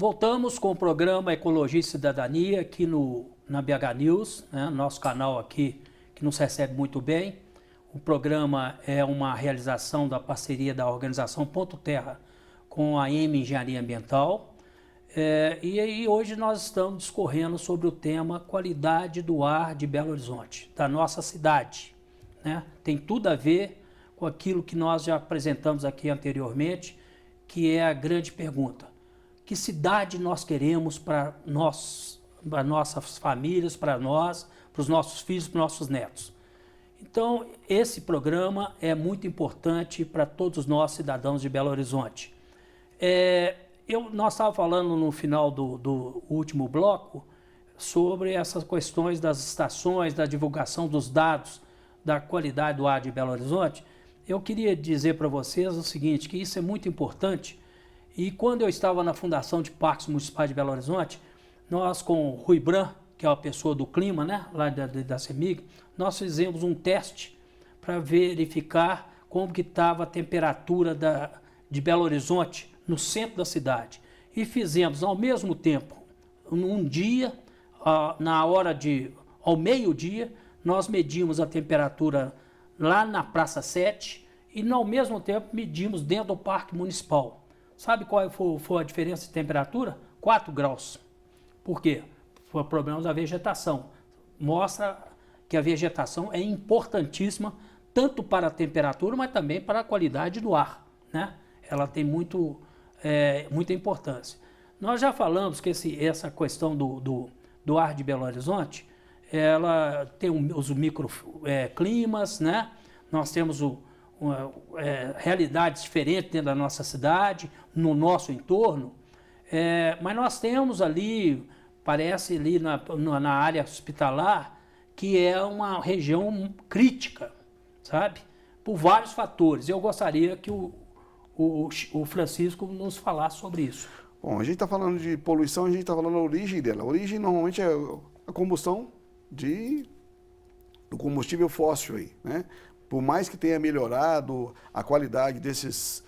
Voltamos com o programa Ecologia e Cidadania aqui na BH News, né, nosso canal aqui que nos recebe muito bem. O programa é uma realização da parceria da organização Ponto Terra com a M Engenharia Ambiental. E aí hoje nós estamos discorrendo sobre o tema qualidade do ar de Belo Horizonte, da nossa cidade, né? Tem tudo a ver com aquilo que nós já apresentamos aqui anteriormente, que é a grande pergunta. Que cidade nós queremos para nossas famílias, para nós, para os nossos filhos, para os nossos netos? Então, esse programa é muito importante para todos nós, cidadãos de Belo Horizonte. Nós estávamos falando no final do último bloco sobre essas questões das estações, da divulgação dos dados da qualidade do ar de Belo Horizonte. Eu queria dizer para vocês o seguinte, que isso é muito importante. E quando eu estava na Fundação de Parques Municipais de Belo Horizonte, nós com o Rui Bran, que é uma pessoa do clima, né, lá da CEMIG, nós fizemos um teste para verificar como que estava a temperatura de Belo Horizonte no centro da cidade. E fizemos ao mesmo tempo, num dia, ao meio-dia, nós medimos a temperatura lá na Praça 7 e ao mesmo tempo medimos dentro do Parque Municipal. Sabe qual foi a diferença de temperatura? 4 graus. Por quê? Foi o problema da vegetação. Mostra que a vegetação é importantíssima, tanto para a temperatura, mas também para a qualidade do ar, né? Ela tem muita importância. Nós já falamos que essa questão do ar de Belo Horizonte, ela tem os microclimas, né? Nós temos realidades diferentes dentro da nossa cidade, no nosso entorno, mas nós temos ali, parece ali na área hospitalar, que é uma região crítica, sabe? Por vários fatores. Eu gostaria que o Francisco nos falasse sobre isso. Bom, a gente está falando de poluição, a gente está falando da origem dela. A origem normalmente é a combustão do combustível fóssil aí, né? Por mais que tenha melhorado a qualidade desses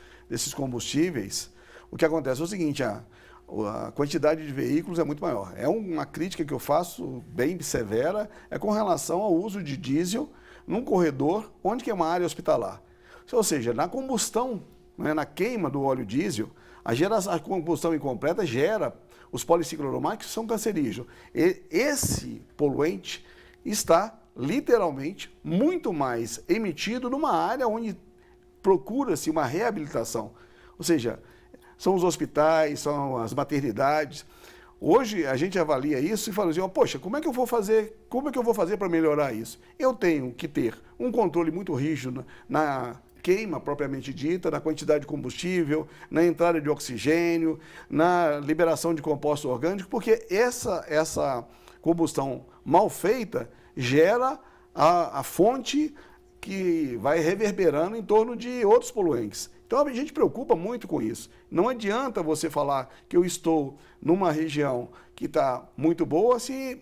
combustíveis, o que acontece é o seguinte, a quantidade de veículos é muito maior. É uma crítica que eu faço bem severa, é com relação ao uso de diesel num corredor onde que é uma área hospitalar. Ou seja, na combustão, né, na queima do óleo diesel, a combustão incompleta gera os policicloaromáticos que são cancerígenos. Esse poluente está literalmente muito mais emitido numa área onde procura-se uma reabilitação. Ou seja, são os hospitais, são as maternidades. Hoje a gente avalia isso e fala assim, poxa, como é que eu vou fazer para melhorar isso? Eu tenho que ter um controle muito rígido na queima propriamente dita, na quantidade de combustível, na entrada de oxigênio, na liberação de compostos orgânicos, porque essa combustão mal feita gera a fonte que vai reverberando em torno de outros poluentes. Então a gente preocupa muito com isso. Não adianta você falar que eu estou numa região que está muito boa se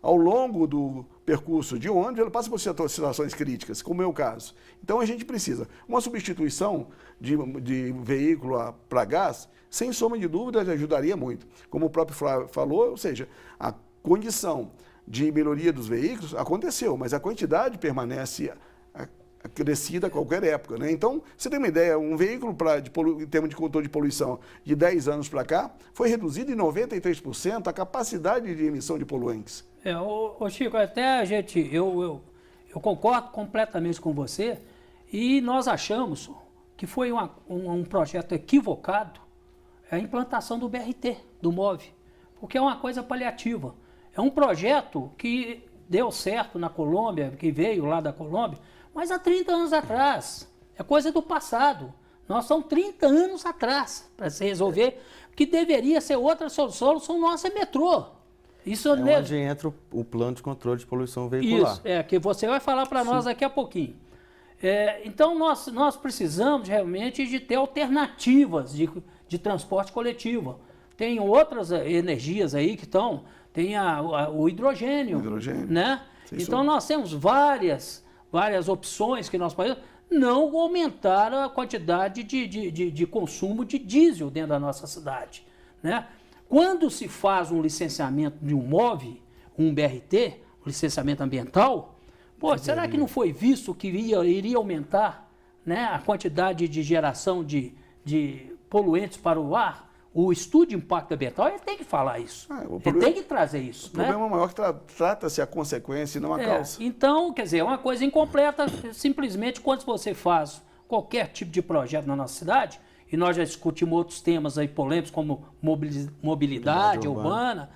ao longo do percurso de ônibus ela passa por situações críticas, como é o caso. Então a gente precisa uma substituição de veículo para gás, sem sombra de dúvida, ajudaria muito. Como o próprio Flávio falou, ou seja, a condição de melhoria dos veículos aconteceu, mas a quantidade permanece crescida a qualquer época, né? Então, você tem uma ideia, um veículo em termos de controle de poluição de 10 anos para cá, foi reduzido em 93% a capacidade de emissão de poluentes. Chico, até eu concordo completamente com você e nós achamos que foi um projeto equivocado a implantação do BRT, do MOVE, porque é uma coisa paliativa. É um projeto que deu certo na Colômbia, que veio lá da Colômbia, mas há 30 anos atrás. É coisa do passado. Nós estamos 30 anos atrás para se resolver, que deveria ser outra solução nossa é metrô. Isso é onde entra o plano de controle de poluição veicular. Isso, que você vai falar para nós daqui a pouquinho. Então, nós precisamos realmente de ter alternativas de transporte coletivo. Tem outras energias aí que estão, tem o hidrogênio, né? Então, nós temos várias opções que nós podemos, não aumentar a quantidade de consumo de diesel dentro da nossa cidade, né? Quando se faz um licenciamento de um MOV, um BRT, um licenciamento ambiental, pô, será que não foi visto que iria aumentar, né, a quantidade de geração de poluentes para o ar? O estudo de impacto ambiental, ele tem que falar isso. Ele tem que trazer isso. O problema maior é que trata-se a consequência e não a causa. Então, quer dizer, é uma coisa incompleta. Simplesmente, quando você faz qualquer tipo de projeto na nossa cidade, e nós já discutimos outros temas aí polêmicos, como mobilidade urbana,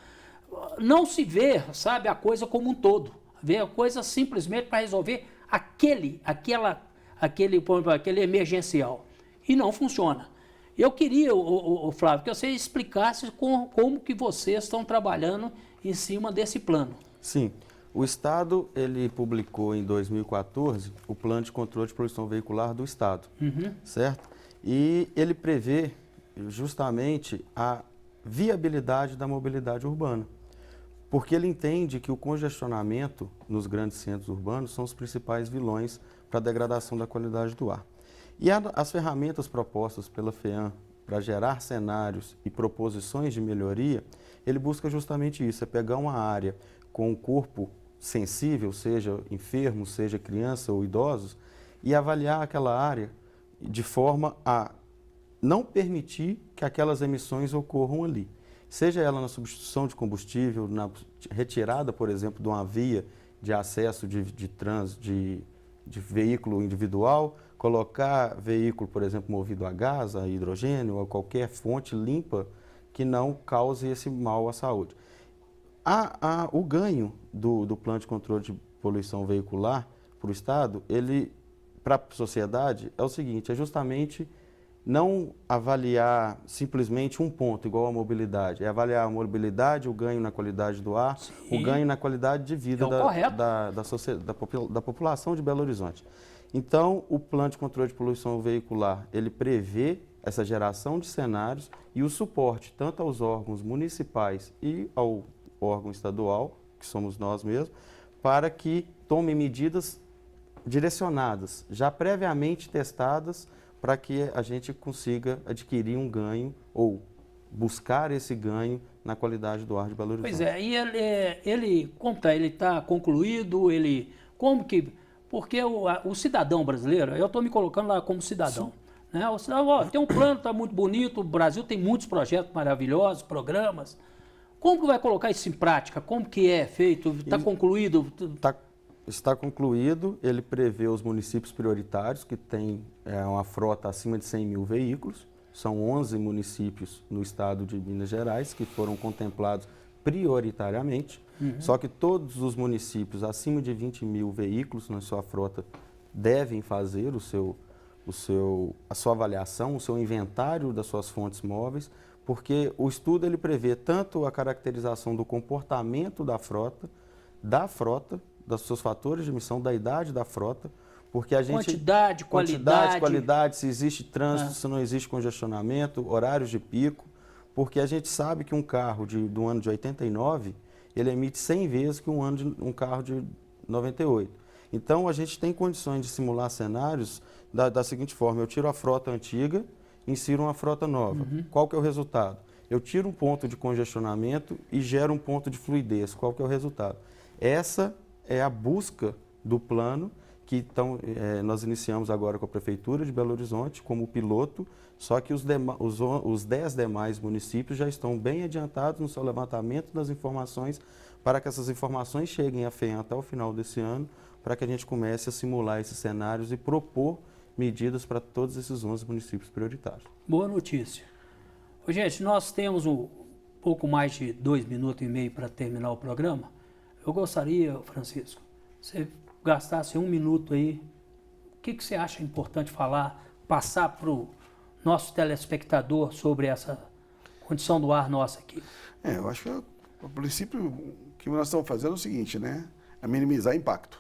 não se vê, sabe, a coisa como um todo. Vê a coisa simplesmente para resolver aquele emergencial. E não funciona. Eu queria, Flávio, que você explicasse como que vocês estão trabalhando em cima desse plano. Sim. O Estado, ele publicou em 2014 o Plano de Controle de Poluição Veicular do Estado, certo? E ele prevê justamente a viabilidade da mobilidade urbana, porque ele entende que o congestionamento nos grandes centros urbanos são os principais vilões para a degradação da qualidade do ar. E as ferramentas propostas pela FEAM para gerar cenários e proposições de melhoria, ele busca justamente isso, é pegar uma área com um corpo sensível, seja enfermo, seja criança ou idosos, e avaliar aquela área de forma a não permitir que aquelas emissões ocorram ali. Seja ela na substituição de combustível, na retirada, por exemplo, de uma via de acesso de trânsito de veículo individual, colocar veículo, por exemplo, movido a gás, a hidrogênio ou qualquer fonte limpa que não cause esse mal à saúde. O ganho do Plano de Controle de Poluição Veicular para o Estado, para a sociedade, é o seguinte, é justamente não avaliar simplesmente um ponto, igual a mobilidade, é avaliar a mobilidade, o ganho na qualidade do ar, sim, o ganho na qualidade de vida da população de Belo Horizonte. Então, o Plano de Controle de Poluição Veicular, ele prevê essa geração de cenários e o suporte tanto aos órgãos municipais e ao órgão estadual, que somos nós mesmos, para que tomem medidas direcionadas, já previamente testadas, para que a gente consiga adquirir um ganho ou buscar esse ganho na qualidade do ar de Belo Horizonte. Pois é, e ele está concluído, porque o cidadão brasileiro, eu estou me colocando lá como cidadão, né? O cidadão, tem um plano, está muito bonito, o Brasil tem muitos projetos maravilhosos, programas. Como que vai colocar isso em prática? Como que é feito? Está concluído? Está concluído, ele prevê os municípios prioritários, que têm uma frota acima de 100 mil veículos. São 11 municípios no estado de Minas Gerais que foram contemplados prioritariamente. Só que todos os municípios acima de 20 mil veículos na sua frota devem fazer a sua avaliação, o seu inventário das suas fontes móveis, porque o estudo ele prevê tanto a caracterização do comportamento da frota, dos seus fatores de emissão, da idade da frota, porque a gente... Quantidade, qualidade, se existe trânsito, se não existe congestionamento, horários de pico, porque a gente sabe que um carro do ano de 89, ele emite 100 vezes que um carro de 98. Então, a gente tem condições de simular cenários da seguinte forma: eu tiro a frota antiga, insiro uma frota nova. Qual que é o resultado? Eu tiro um ponto de congestionamento e gero um ponto de fluidez. Qual que é o resultado? Essa é a busca do plano que nós iniciamos agora com a Prefeitura de Belo Horizonte como piloto, só que os 10 demais municípios já estão bem adiantados no seu levantamento das informações, para que essas informações cheguem à FEAM até o final desse ano, para que a gente comece a simular esses cenários e propor medidas para todos esses 11 municípios prioritários. Boa notícia. Gente, nós temos um pouco mais de 2 minutos e meio para terminar o programa. Eu gostaria, Francisco, você gastasse 1 minuto aí, o que você acha importante falar, passar para o nosso telespectador sobre essa condição do ar nossa aqui? Eu acho que o princípio que nós estamos fazendo é o seguinte, né? É minimizar impacto.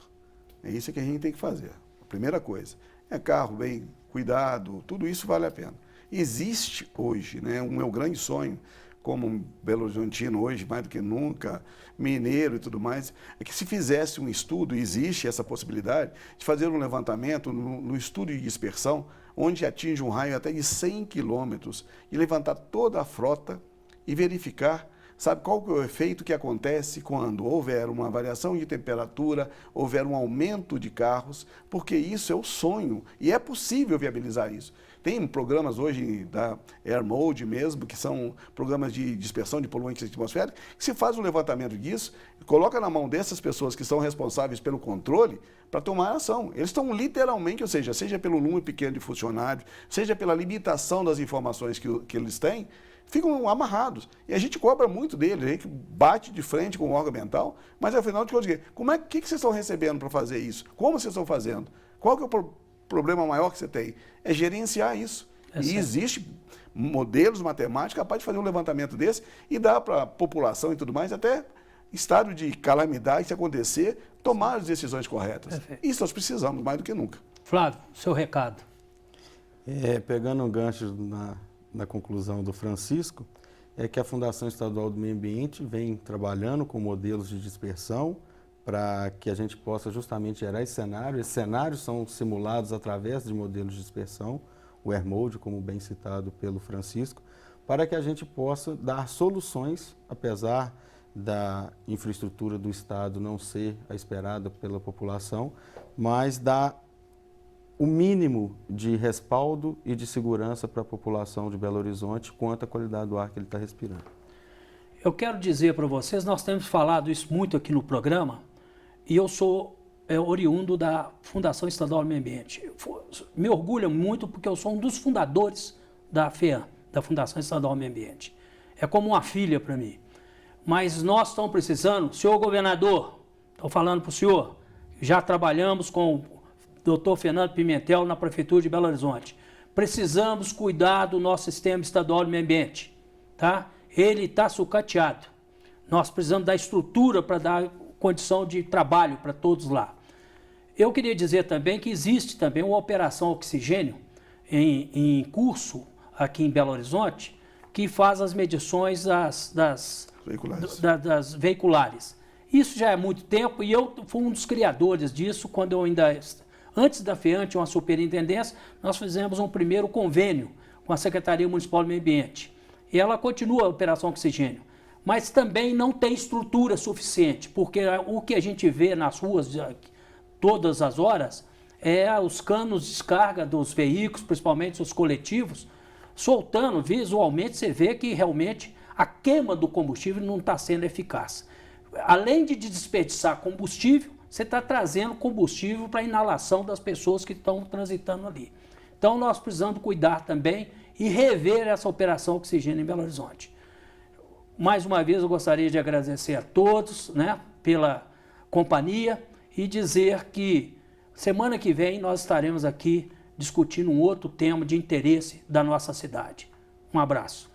É isso que a gente tem que fazer. A primeira coisa. É carro bem cuidado, tudo isso vale a pena. Existe hoje, né, o meu grande sonho, como um Belo Horizontino hoje, mais do que nunca, mineiro e tudo mais, é que se fizesse um estudo, existe essa possibilidade, de fazer um levantamento no estudo de dispersão, onde atinge um raio até de 100 quilômetros, e levantar toda a frota e verificar, sabe, qual que é o efeito que acontece quando houver uma variação de temperatura, houver um aumento de carros, porque isso é o sonho e é possível viabilizar isso. Tem programas hoje da Air Mode mesmo, que são programas de dispersão de poluentes atmosféricos, que se faz um levantamento disso, coloca na mão dessas pessoas que são responsáveis pelo controle para tomar ação. Eles estão literalmente, ou seja pelo número pequeno de funcionários, seja pela limitação das informações que eles têm, ficam amarrados. E a gente cobra muito deles, a gente bate de frente com o órgão ambiental, mas afinal de contas, o que vocês estão recebendo para fazer isso? Como vocês estão fazendo? Qual que é o problema maior que você tem? É gerenciar isso. E existe modelos matemáticos capazes de fazer um levantamento desse e dar para a população e tudo mais, até estado de calamidade, se acontecer, tomar as decisões corretas. Isso nós precisamos mais do que nunca. Flávio, seu recado. Pegando um gancho na conclusão do Francisco, é que a Fundação Estadual do Meio Ambiente vem trabalhando com modelos de dispersão para que a gente possa justamente gerar esse cenário. Esses cenários são simulados através de modelos de dispersão, o Air Mode, como bem citado pelo Francisco, para que a gente possa dar soluções, apesar da infraestrutura do Estado não ser a esperada pela população, mas dar o mínimo de respaldo e de segurança para a população de Belo Horizonte quanto à qualidade do ar que ele está respirando. Eu quero dizer para vocês, nós temos falado isso muito aqui no programa, e eu sou oriundo da Fundação Estadual do Meio Ambiente. Me orgulho muito porque eu sou um dos fundadores da FEAM, da Fundação Estadual do Meio Ambiente. É como uma filha para mim. Mas nós estamos precisando, senhor governador, estou falando para o senhor, já trabalhamos com o doutor Fernando Pimentel na Prefeitura de Belo Horizonte. Precisamos cuidar do nosso sistema estadual do meio ambiente, tá? Ele está sucateado. Nós precisamos da estrutura para dar condição de trabalho para todos lá. Eu queria dizer também que existe também uma operação oxigênio em curso aqui em Belo Horizonte, que faz as medições das veiculares. Isso já é muito tempo e eu fui um dos criadores disso quando eu ainda... Antes da FEAM, tinha uma superintendência, nós fizemos um primeiro convênio com a Secretaria Municipal do Meio Ambiente. E ela continua a Operação Oxigênio. Mas também não tem estrutura suficiente, porque o que a gente vê nas ruas todas as horas é os canos de descarga dos veículos, principalmente os coletivos, soltando. Visualmente você vê que realmente a queima do combustível não está sendo eficaz. Além de desperdiçar combustível, você está trazendo combustível para a inalação das pessoas que estão transitando ali. Então nós precisamos cuidar também e rever essa operação oxigênio em Belo Horizonte. Mais uma vez eu gostaria de agradecer a todos, né, pela companhia e dizer que semana que vem nós estaremos aqui discutindo um outro tema de interesse da nossa cidade. Um abraço.